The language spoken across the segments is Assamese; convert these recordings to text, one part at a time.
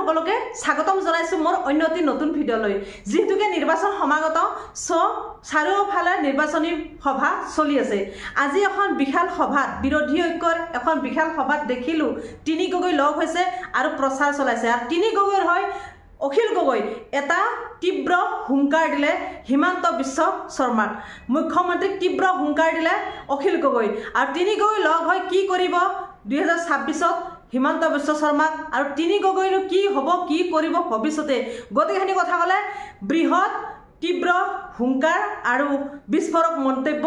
সকলোকে স্বাগতম জনাইছো মোৰ অন্য এটি নতুন ভিডিঅ'লৈ যেহেতুকে নিৰ্বাচন সমাগত চাৰিওফালে নিৰ্বাচনী সভা চলি আছে আজি এখন বিশাল সভাত বিৰোধী ঐক্যৰ এখন বিশাল সভাত দেখিলো তিনি গগৈ লগ হৈছে আৰু প্ৰচাৰ চলাইছে আৰু তিনি গগৈৰ হয় অখিল গগৈ এটা তীব্ৰ হুংকাৰ দিলে হিমন্ত বিশ্ব শৰ্মাক মুখ্যমন্ত্ৰীক তীব্ৰ হুংকাৰ দিলে অখিল গগৈ আৰু তিনি গগৈ লগ হৈ কি কৰিব 2026 হিমন্ত বিশ্ব শৰ্মাক আৰু তিনি গগৈনো কি হ'ব কি কৰিব ভৱিষ্যতে গতিকেখিনি কথা ক'লে বৃহৎ তীব্ৰ হুংকাৰ আৰু বিস্ফোৰক মন্তব্য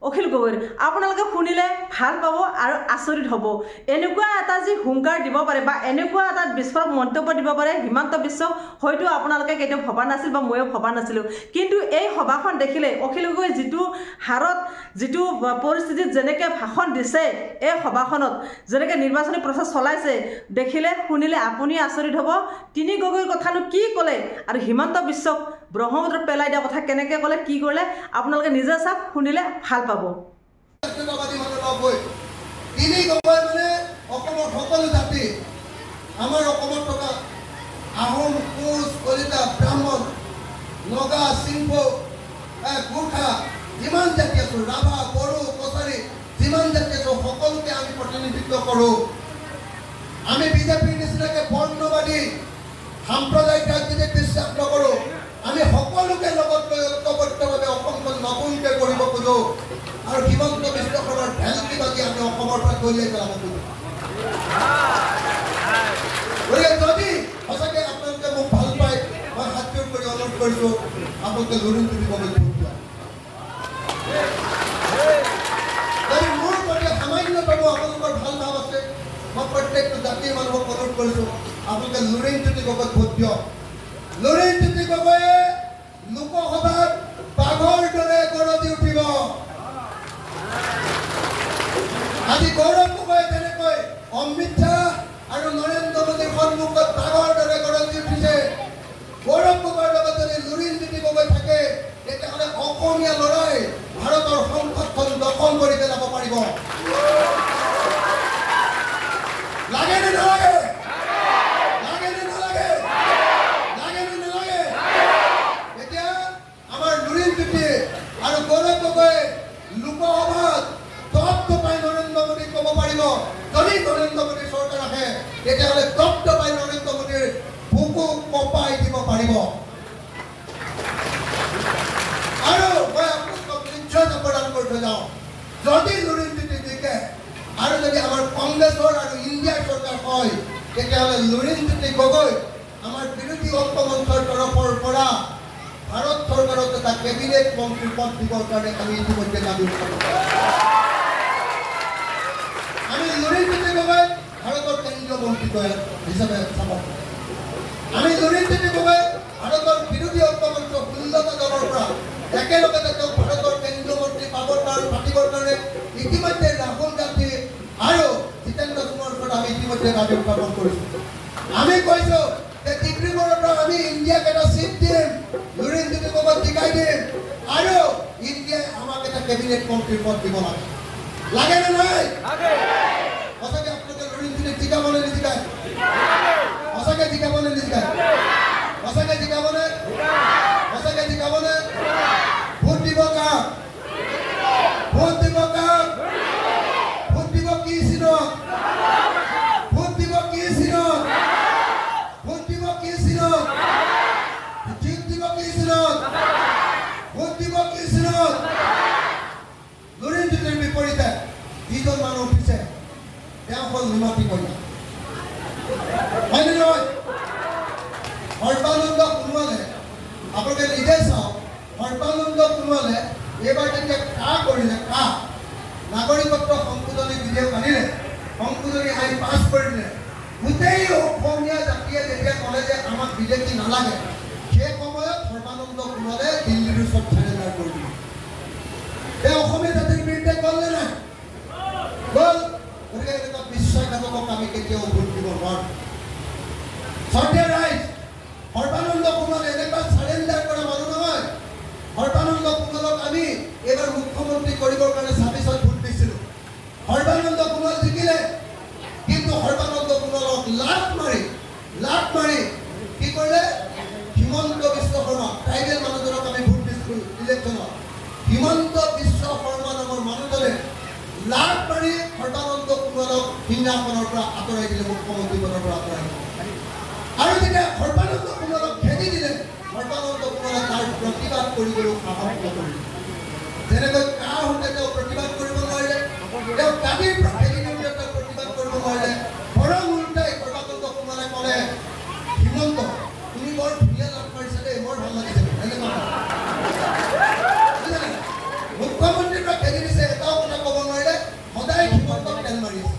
অখিল গগৈৰ আপোনালোকে শুনিলে ভাল পাব আৰু আচৰিত হ'ব এনেকুৱা এটা যি হুংকাৰ দিব পাৰে বা এনেকুৱা এটা বিস্ফোৰক মন্তব্য দিব পাৰে হিমন্ত বিশ্ব হয়তো আপোনালোকে কেতিয়াও ভবা নাছিল বা ময়ো ভবা নাছিলোঁ কিন্তু এই সভাখন দেখিলে অখিল গগৈ যিটো হাৰত যিটো পৰিস্থিতিত যেনেকৈ ভাষণ দিছে এই সভাখনত যেনেকৈ নিৰ্বাচনী প্ৰচাৰ চলাইছে দেখিলে শুনিলে আপুনি আচৰিত হ'ব তিনি গগৈৰ কথানো কি ক'লে আৰু হিমন্ত বিশ্বক ব্ৰহ্মপুত্ৰত পেলাই দিয়া কথা কেনেকৈ ক'লে কি কৰিলে আপোনালোকে নিজে চাওক শুনিলে ভাল পাব তিনি গগৈ মানে অসমৰ সকলো জাতি আমাৰ অসমত থকা আহোম কোচ কলিতা ব্ৰাহ্মণ নগা সিংহ গোৰ্খা যিমান জাতি আছো ৰাভা বড়ো কছাৰী যিমান জাতি আছো সকলোকে আমি প্ৰতিনিধিত্ব কৰোঁ আমি বিজেপিৰ নিচিনাকৈ বৰ্ণবাদী সাম্প্ৰদায়িক ৰাজনীতিত বিশ্বাস নকৰোঁ আমি সকলোকে লগত লৈ ঐক্যবদ্ধভাৱে অসমখন নতুনকৈ কৰিব খোজোঁ আৰু হিমন্ত বিশ্ব শৰ্মাৰ ভেলকি বাজি আমি অসমৰ পৰা কঢ়িয়াই পেলাব খোজোঁ গতিকে যদি সঁচাকৈ আপোনালোকে মোক ভাল পায় মই হাতযোৰ কৰি অনুৰোধ কৰিছোঁ আপোনালোকে লুৰিণটো দিবলৈ ভোট দিয়া যদি মোৰ প্ৰতি সামান্যতম আপোনালোকৰ ভাল ভাৱ আছে মই প্ৰত্যেকটো জাতিৰ মানুহক অনুৰোধ কৰিছোঁ আপোনালোকে লুৰিণজ্যোতি গগৈক ভোট দিয়ক লুৰিণজ্যোতি গগৈয়ে লোকসভাত বাঘৰ দৰে গৰজি উঠিব আজি গৌৰৱ গগৈ যেনেকৈ অমিত শ্বাহ আৰু নৰেন্দ্ৰ মোদীৰ সন্মুখত বাঘৰ দৰে গৰজি উঠিছে গৌৰৱ গগৈৰ লগত যদি লুৰিণজ্যোতি গগৈ থাকে তেতিয়াহ'লে অসমীয়া ল'ৰাই ভাৰতৰ সংসদখন দখল কৰি পেলাব পাৰিব লাগে নে নালাগে আৰু গৌৰৱ গগৈ লোকসভাত তপ্তপাই নৰেন্দ্ৰ মোদীক ক'ব পাৰিব যদি নৰেন্দ্ৰ মোদীৰ চৰকাৰ আহে তেতিয়াহ'লে তপ্তপাই নৰেন্দ্ৰ মোদীৰ বুকু কঁপাই দিব পাৰিব আৰু মই আপোনালোকক নিশ্চয়তা প্ৰদান কৰি থৈ যাওঁ যদি লুৰিণজ্যোতি জিকে আৰু যদি আমাৰ কংগ্ৰেছৰ আৰু ইণ্ডিয়াৰ চৰকাৰ হয় তেতিয়াহ'লে লুৰিণজ্যোতি গগৈ আমাৰ বিৰোধী ঐক্যমঞ্চৰ তৰফৰ পৰা ভাৰত চৰকাৰত এটা কেবিনেট মন্ত্ৰী পদ দিবৰ কাৰণে আমি ইতিমধ্যে দাবী কৰিছোঁ আমি লুৰিণজ্যোতি গগৈ ভাৰতৰ কেন্দ্ৰীয় মন্ত্ৰী হিচাপে চাব আমি লুৰিণজ্যোতি গগৈ ভাৰতৰ বিৰোধী ঐক্যমঞ্চ 16টা দলৰ পৰা একেলগে তেওঁক ভাৰতৰ কেন্দ্ৰীয় মন্ত্ৰী পাতিবৰ কাৰণে ইতিমধ্যে ৰাহুল গান্ধী আৰু জিতেন্দ্ৰ কুমাৰ ওচৰত আমি ইতিমধ্যে দাবী উত্থাপন কৰিছোঁ আমি কৈছোঁ যে ডিব্ৰুগড়ৰ পৰা আমি ইণ্ডিয়াক এটা চিট দিম লুৰিণজ্যোতি গগৈক জিকাই দিম আৰু ইণ্ডিয়াই আমাক এটা কেবিনেট মন্ত্ৰীৰ পদ দিব লাগে নে নাই সঁচাকৈ আপোনালোকে লুৰিণজ্যোতিক জিকাব নে নিজিকায় সঁচাকৈ জিকাব নে নিজিকায় সঁচাকৈ জিকাবনে সঁচাকৈ জিকাবনে ভোট দিব কাক ভোট দিব কাক ভোট দিব কি চিনত ভোট দিব কি চিনত ভোট দিব কি চিনত জিত দিব কি চিনত ভোট দিব কি চিনত লুৰিণজ্যোতিৰ বিপৰীতে যিজন মানুহ উঠিছে তেওঁ হ'ল নিমাতী কন্যা হয়নে নহয় সৰ্বানন্দ সোণোৱালে আপোনালোকে নিজে চাওক সৰ্বানন্দ সোণোৱালে এইবাৰ যেতিয়া কৰিলে নাগৰিকত্ব সংশোধনী বিধেয়ক আনিলে সংশোধনী আইন পাছ কৰিলে গোটেই অসমীয়া জাতিয়ে যেতিয়া ক'লে যে আমাক বিজেপি নালাগে সেই সময়ত সৰ্বানন্দ সোণোৱালে দিল্লীৰ ওচৰত চাৰেণ্ডাৰ কৰি দিলে তেওঁ অসমীয়া জাতিৰ বিৰুদ্ধে গ'ল নে নাই গ'ল গতিকে এনেকুৱা বিশ্বাসঘাতকক আমি কেতিয়াও ভোট দিব নোৱাৰোঁ চৰ্দাৰ ৰাইজ সৰ্বানন্দ সোণোৱাল এনেকুৱা চাৰেণ্ডাৰ কৰা মানুহ নহয় সৰ্বানন্দ সোণোৱালক আমি এইবাৰ মুখ্যমন্ত্ৰী কৰিবৰ কাৰণে 26ত ভোট দিছিলোঁ সৰ্বানন্দ সোণোৱাল জিকিলে কিন্তু সৰ্বানন্দ সোণোৱালক লাট মাৰি যেতিয়া সৰ্বানন্দ সোণোৱালক খেদি দিলে সৰ্বানন্দ সোণোৱালে তাৰ প্ৰতিবাদ কৰিবলৈ সাহস নকৰিলে যেনেকৈ কাৰ হতে তেওঁ প্ৰতিবাদ কৰিব নোৱাৰিলে তেওঁ গাদীৰ পৰা খেদি দিওঁতে তেওঁ প্ৰতিবাদ কৰিব নোৱাৰিলে বৰং উল্টাই সৰ্বানন্দ সোণোৱালে ক'লে হিমন্ত তুমি বৰ ধুনীয়া লাভ কৰিছা দেই বৰ ভাল লাগিছে মুখ্যমন্ত্ৰীৰ পৰা খেদি দিছে এটাও কথা ক'ব নোৱাৰিলে সদায় হিমন্তক তেল মাৰি আছে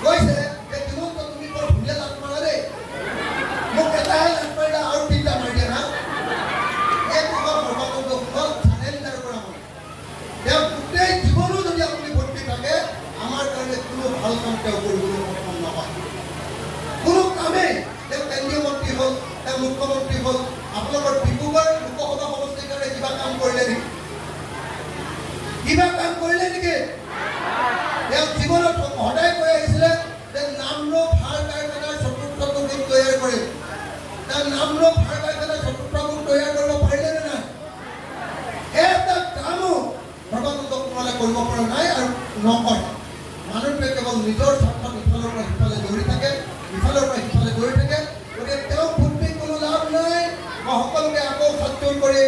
কৈছে যে হিমন্ত তুমি বৰ ধুনীয়া লাভ মাৰা দেই মোক এটাই লাভ মাৰিলা আৰু তিনিটা মাৰি দিয়া না এই কথা সৰ্বানন্দ সোণোৱাল চেলেঞ্জাৰ কৰা হয় তেওঁ গোটেই জীৱনো যদি আপুনি ভৰ্তি থাকে আমাৰ কাৰণে কোনো ভাল কাম তেওঁ কৰিবলৈ সক্ষম নহয় কোনো কামেই তেওঁ কেন্দ্ৰীয় মন্ত্ৰী হ'ল তেওঁ মুখ্যমন্ত্ৰী হ'ল আপোনালোকৰ ডিব্ৰুগড় লোকসভা সমষ্টিৰ কাৰণে কিবা কাম কৰিলে নেকি কিবা কাম কৰিলে নেকি তেওঁ জীৱনত সদায় কৈ আহিছিলে যে নামৰূপ সাৰ কাৰখানাৰ চতুৰ্থটো গোট তৈয়াৰ কৰিম তেওঁ নামৰূপ সাৰ কাৰখানাৰ চতুৰ্থ গোট তৈয়াৰ কৰিব পাৰিলে নে নাই এটা কামো সৰ্বানন্দ সোণোৱালে কৰিব পৰা নাই আৰু নকৰে মানুহটোৱে কেৱল নিজৰ স্বাৰ্থত ইফালৰ পৰা সিফালে দৌৰি থাকে ইফালৰ পৰা সিফালে দৌৰি থাকে গতিকে তেওঁ ভোট দি কোনো লাভ নাই মই সকলোকে আকৌ সত্তৰ কৰি